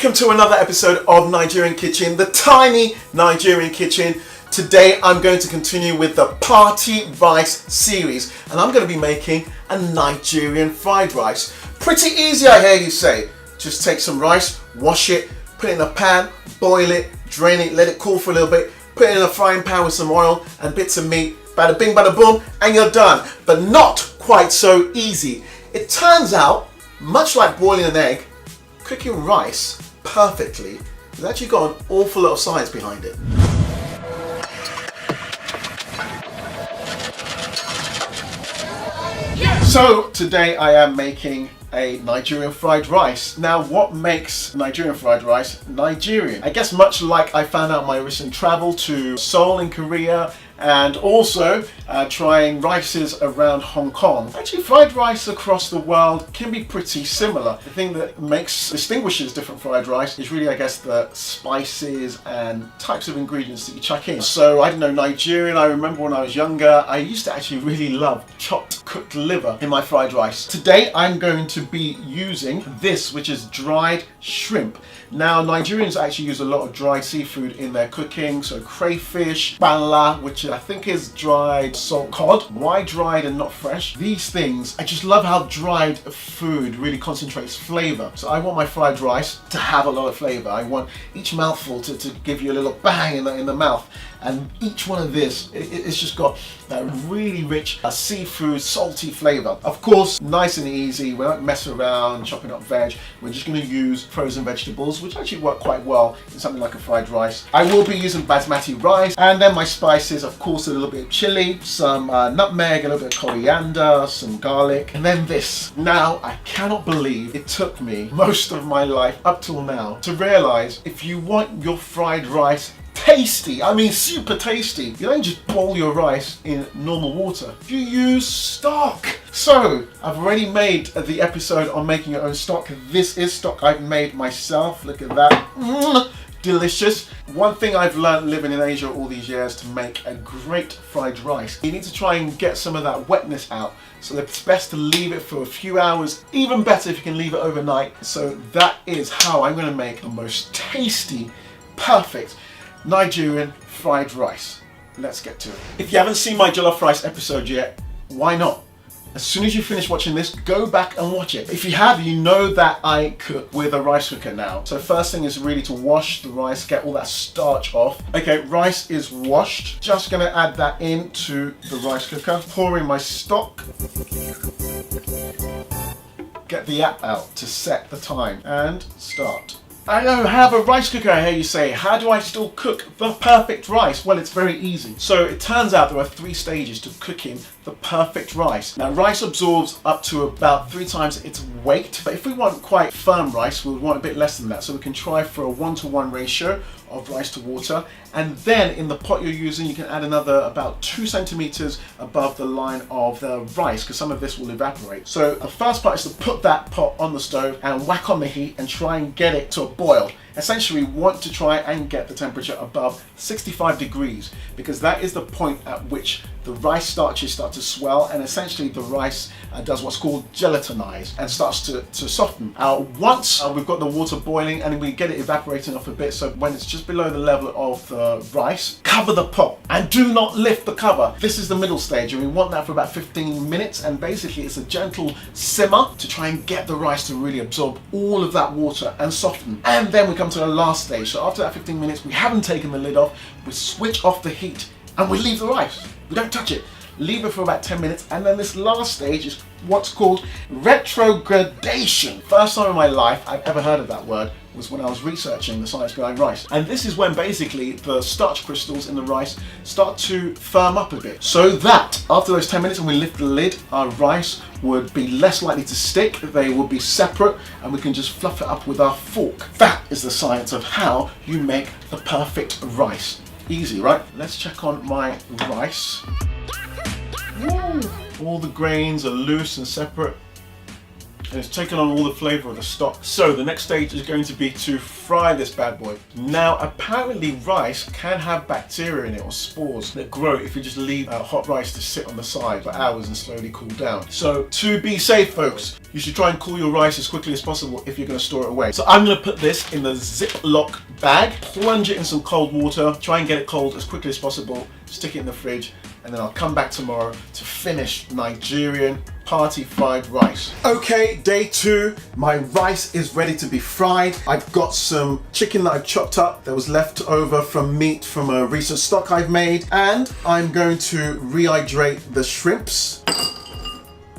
Welcome to another episode of Nigerian Kitchen, the tiny Nigerian kitchen. Today I'm going to continue with the party rice series and I'm going to be making a Nigerian fried rice. Pretty easy, I hear you say. Just take some rice, wash it, put it in a pan, boil it, drain it, let it cool for a little bit, put it in a frying pan with some oil and bits of meat, bada bing bada boom, and you're done. But not quite so easy. It turns out, much like boiling an egg, cooking rice perfectly has actually got an awful lot of science behind it. So today I am making a Nigerian fried rice. Now what makes Nigerian fried rice Nigerian? I guess much like I found out in my recent travel to Seoul in Korea and also trying rices around Hong Kong. Actually, fried rice across the world can be pretty similar. The thing that distinguishes different fried rice is really, I guess, the spices and types of ingredients that you chuck in. So, I don't know, Nigerian, I remember when I was younger, I used to actually really love chopped cooked liver in my fried rice. Today, I'm going to be using this, which is dried shrimp. Now, Nigerians actually use a lot of dried seafood in their cooking, so crayfish, bala, which I think is dried salt cod. Why dried and not fresh? These things, I just love how dried food really concentrates flavor. So I want my fried rice to have a lot of flavor. I want each mouthful to give you a little bang in the mouth. And each one of this, it's just got that really rich seafood, salty flavor. Of course, nice and easy. We won't mess around chopping up veg. We're just going to use frozen vegetables, which actually work quite well in something like a fried rice. I will be using basmati rice, and then my spices, of course, a little bit of chili, some nutmeg, a little bit of coriander, some garlic, and then this. Now, I cannot believe it took me most of my life up till now to realize if you want your fried rice tasty, I mean super tasty, you don't just boil your rice in normal water. You use stock. So, I've already made the episode on making your own stock. This is stock I've made myself. Look at that. Delicious. One thing I've learned living in Asia all these years to make a great fried rice, you need to try and get some of that wetness out. So it's best to leave it for a few hours, even better if you can leave it overnight. So that is how I'm going to make the most tasty, perfect Nigerian fried rice. Let's get to it. If you haven't seen my jollof rice episode yet, why not? As soon as you finish watching this, go back and watch it. If you have, you know that I cook with a rice cooker now. So first thing is really to wash the rice, get all that starch off. Okay, rice is washed. Just gonna add that into the rice cooker. Pour in my stock. Get the app out to set the time and start. I don't have a rice cooker, I hear you say. How do I still cook the perfect rice? Well, it's very easy. So it turns out there are 3 stages to cooking the perfect rice. Now, rice absorbs up to about 3 times its weight. But if we want quite firm rice, we want a bit less than that. So we can try for a 1-to-1 ratio of rice to water. And then in the pot you're using, you can add another about 2 centimeters above the line of the rice, because some of this will evaporate. So the first part is to put that pot on the stove and whack on the heat and try and get it to a boil. Essentially, we want to try and get the temperature above 65 degrees because that is the point at which the rice starches start to swell and essentially the rice does what's called gelatinize and starts to soften. Once we've got the water boiling and we get it evaporating off a bit, so when it's just below the level of the rice, cover the pot and do not lift the cover. This is the middle stage and we want that for about 15 minutes and basically it's a gentle simmer to try and get the rice to really absorb all of that water and soften. And then we come to the last stage. So after that 15 minutes, we haven't taken the lid off, we switch off the heat and we leave the rice. We don't touch it. Leave it for about 10 minutes and then this last stage is what's called retrogradation. First time in my life I've ever heard of that word was when I was researching the science behind rice. And this is when basically the starch crystals in the rice start to firm up a bit. So that after those 10 minutes when we lift the lid, our rice would be less likely to stick, they will be separate and we can just fluff it up with our fork. That is the science of how you make the perfect rice. Easy, right? Let's check on my rice. Woo. All the grains are loose and separate. and it's taken on all the flavour of the stock. So the next stage is going to be to fry this bad boy. Now apparently rice can have bacteria in it or spores that grow if you just leave hot rice to sit on the side for hours and slowly cool down. So to be safe, folks, you should try and cool your rice as quickly as possible if you're going to store it away. So I'm going to put this in the Ziploc bag, plunge it in some cold water, try and get it cold as quickly as possible, stick it in the fridge, and then I'll come back tomorrow to finish Nigerian party fried rice. Okay, day 2, my rice is ready to be fried. I've got some chicken that I've chopped up that was left over from meat from a recent stock I've made, and I'm going to rehydrate the shrimps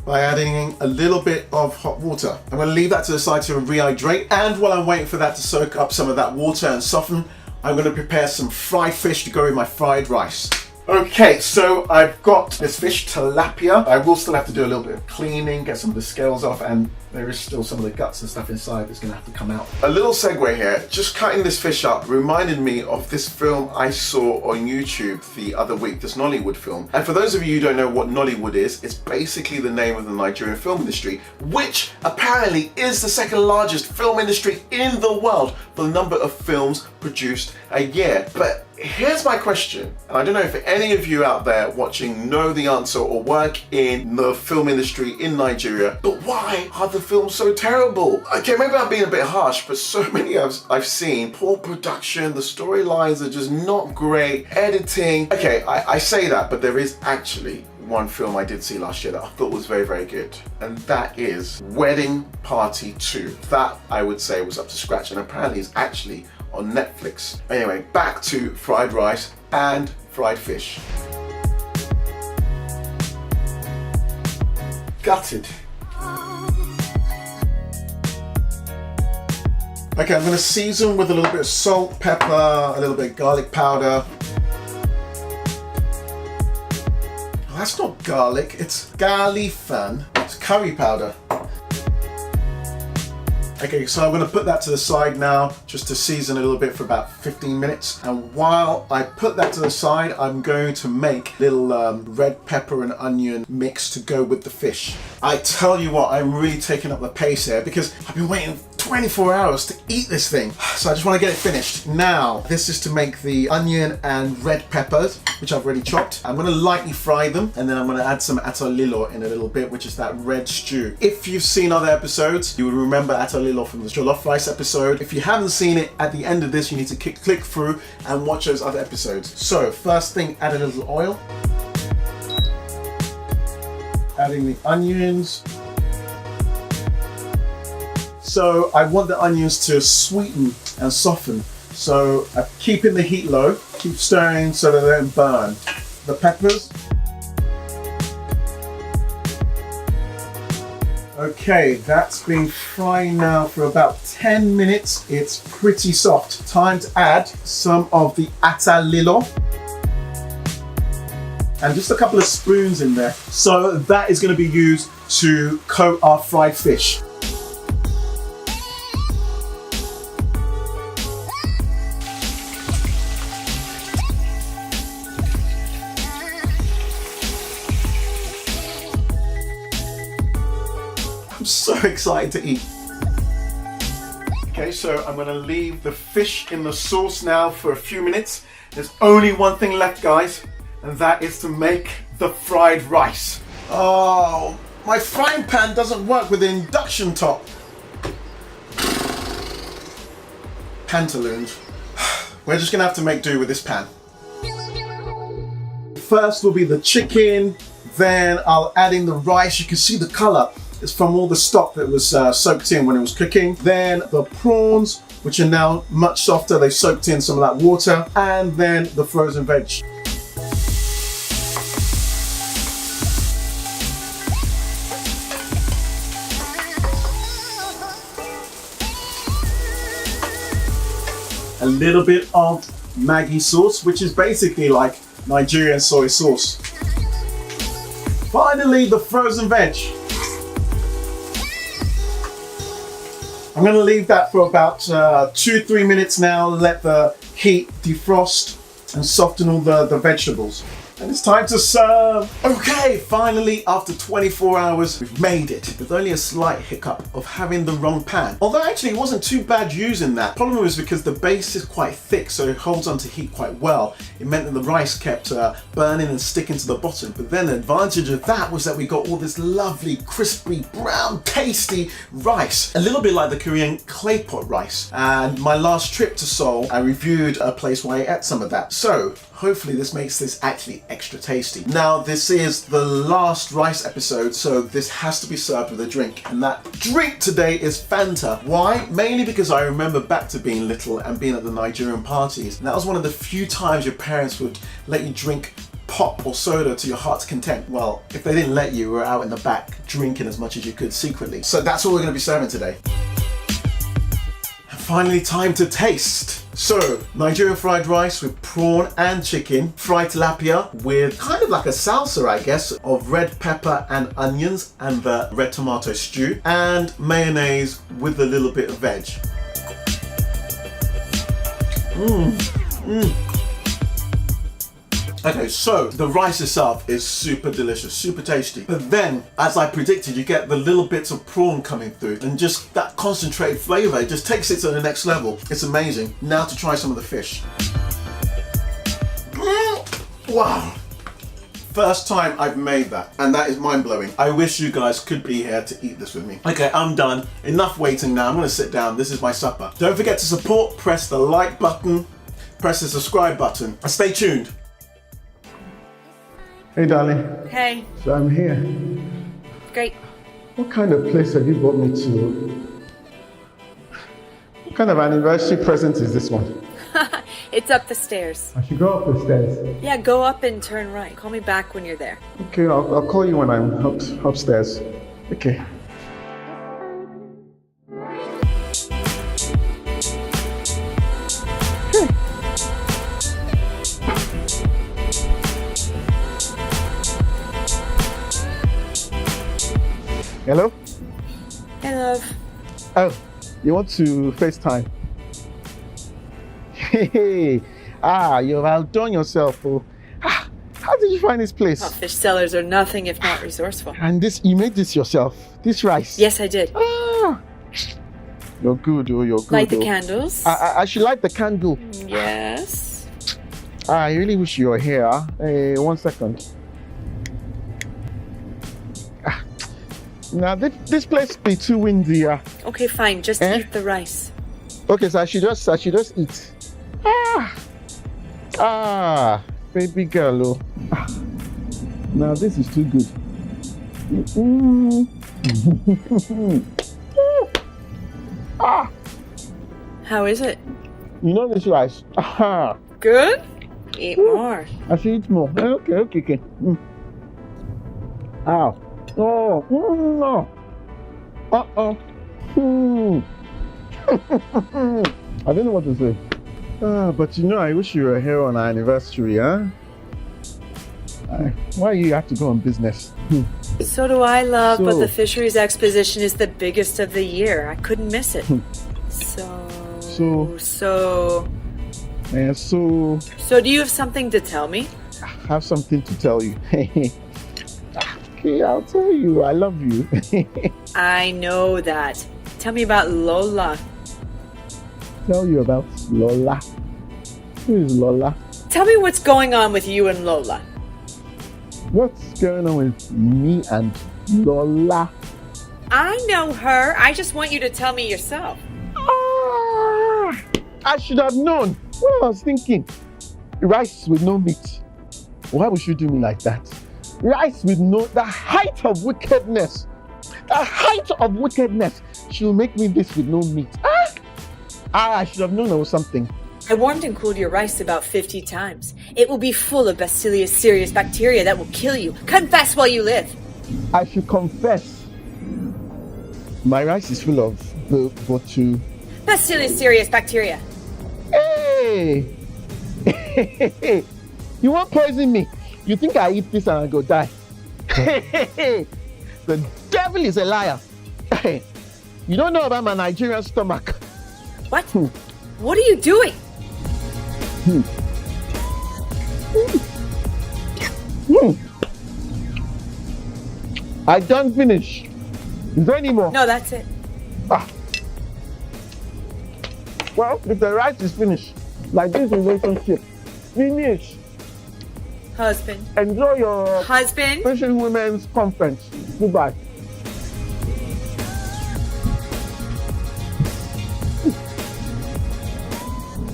by adding a little bit of hot water. I'm going to leave that to the side to rehydrate, and while I'm waiting for that to soak up some of that water and soften, I'm going to prepare some fried fish to go with my fried rice. Okay, so I've got this fish, tilapia. I will still have to do a little bit of cleaning, get some of the scales off, and there is still some of the guts and stuff inside that's going to have to come out. A little segue here, just cutting this fish up reminded me of this film I saw on YouTube the other week, this Nollywood film. And for those of you who don't know what Nollywood is, it's basically the name of the Nigerian film industry, which apparently is the second largest film industry in the world for the number of films produced a year. But here's my question, and I don't know if any of you out there watching know the answer or work in the film industry in Nigeria, but why are the films so terrible? Okay, maybe I'm being a bit harsh, but so many I've seen, poor production, the storylines are just not great, editing. Okay, I say that, but there is actually one film I did see last year that I thought was very, very good, and that is Wedding Party 2. That, I would say, was up to scratch, and apparently is actually on Netflix. Anyway, back to fried rice and fried fish. Gutted. Okay, I'm going to season with a little bit of salt, pepper, a little bit of garlic powder. Oh, that's not garlic, it's galifan. It's curry powder. Okay, so I'm going to put that to the side now, just to season a little bit for about 15 minutes. And while I put that to the side, I'm going to make little red pepper and onion mix to go with the fish. I tell you what, I'm really taking up the pace here because I've been waiting 24 hours to eat this thing. So I just want to get it finished. Now, this is to make the onion and red peppers, which I've already chopped. I'm going to lightly fry them, and then I'm going to add some atolilo in a little bit, which is that red stew. If you've seen other episodes, you will remember atolilo from the jollof rice episode. If you haven't seen it, at the end of this, you need to click through and watch those other episodes. So first thing, add a little oil. Adding the onions. So I want the onions to sweeten and soften. So I'm keeping the heat low, keep stirring so that they don't burn. The peppers. Okay, that's been frying now for about 10 minutes. It's pretty soft. Time to add some of the atolilo. And just a couple of spoons in there. So that is going to be used to coat our fried fish. I'm so excited to eat. Okay, so I'm going to leave the fish in the sauce now for a few minutes. There's only one thing left, guys, and that is to make the fried rice. Oh, my frying pan doesn't work with the induction top. Pantaloons. We're just going to have to make do with this pan. First will be the chicken, then I'll add in the rice. You can see the color. It's from all the stock that was soaked in when it was cooking. Then the prawns, which are now much softer. They soaked in some of that water. And then the frozen veg. A little bit of Maggi sauce, which is basically like Nigerian soy sauce. Finally, the frozen veg. I'm going to leave that for about 2-3 minutes now, let the heat defrost and soften all the vegetables. And it's time to serve. Okay, finally, after 24 hours, we've made it. With only a slight hiccup of having the wrong pan. Although actually it wasn't too bad using that. Problem was because the base is quite thick, so it holds onto heat quite well. It meant that the rice kept burning and sticking to the bottom. But then the advantage of that was that we got all this lovely, crispy, brown, tasty rice. A little bit like the Korean clay pot rice. And my last trip to Seoul, I reviewed a place where I ate some of that. So hopefully this makes this actually extra tasty. Now this is the last rice episode, so this has to be served with a drink. And that drink today is Fanta. Why? Mainly because I remember back to being little and being at the Nigerian parties. And that was one of the few times your parents would let you drink pop or soda to your heart's content. Well, if they didn't let you, you were out in the back drinking as much as you could secretly. So that's what we're going to be serving today. And finally, time to taste. So, Nigerian fried rice with prawn and chicken, fried tilapia with kind of like a salsa, I guess, of red pepper and onions and the red tomato stew, and mayonnaise with a little bit of veg. Okay, so the rice itself is super delicious, super tasty. But then, as I predicted, you get the little bits of prawn coming through and just that concentrated flavor, it just takes it to the next level. It's amazing. Now to try some of the fish. Wow. First time I've made that, and that is mind-blowing. I wish you guys could be here to eat this with me. Okay, I'm done. Enough waiting now. I'm gonna sit down. This is my supper. Don't forget to support, press the like button, press the subscribe button, and stay tuned. Hey, darling. Hey. So I'm here. Great. What kind of place have you brought me to? What kind of anniversary present is this one? It's up the stairs. I should go up the stairs. Yeah, go up and turn right. Call me back when you're there. Okay, I'll call you when I'm upstairs. Okay. Hello? Hey, love. Oh, you want to FaceTime? Hey, you've outdone yourself. Oh. How did you find this place? Well, fish sellers are nothing if not resourceful. And you made this yourself? This rice? Yes, I did. You're good, oh, you're good. Light the candles. I should light the candle. Yes. I really wish you were here. Hey, 1 second. Now, this place be too windy. Okay, fine. Just eat the rice. Okay, so I should just eat. Baby girl. Now this is too good. How is it? You know this rice. Good? Eat more. I should eat more. Okay. Ow. Oh. No. I don't know what to say. But I wish you were here on our anniversary, huh? Why you have to go on business? So do I, love, but the fisheries exposition is the biggest of the year. I couldn't miss it. So do you have something to tell me? I have something to tell you. Okay, I'll tell you. I love you. I know that. Tell me about Lola. Tell you about Lola. Who is Lola? Tell me what's going on with you and Lola. What's going on with me and Lola? I know her. I just want you to tell me yourself. I should have known. What I was thinking. Rice with no meat. Why would you do me like that? Rice with the height of wickedness. The height of wickedness. She'll make me this with no meat. I should have known there was something. I warmed and cooled your rice about 50 times. It will be full of Bacillus cereus bacteria that will kill you. Confess while you live. I should confess. My rice is full of botu. Bacillus cereus bacteria. Hey! You won't poison me. You think I eat this and I go die? The devil is a liar. You don't know about my Nigerian stomach. What? What are you doing? I done finish. Is there any more? No, that's it. Ah. Well, if the rice is finished, like this relationship, finish. Husband. Enjoy your Husband. Christian Women's Conference. Goodbye.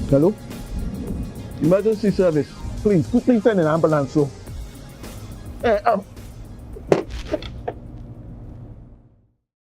Hello? Emergency service. Please, quickly send an ambulance. So,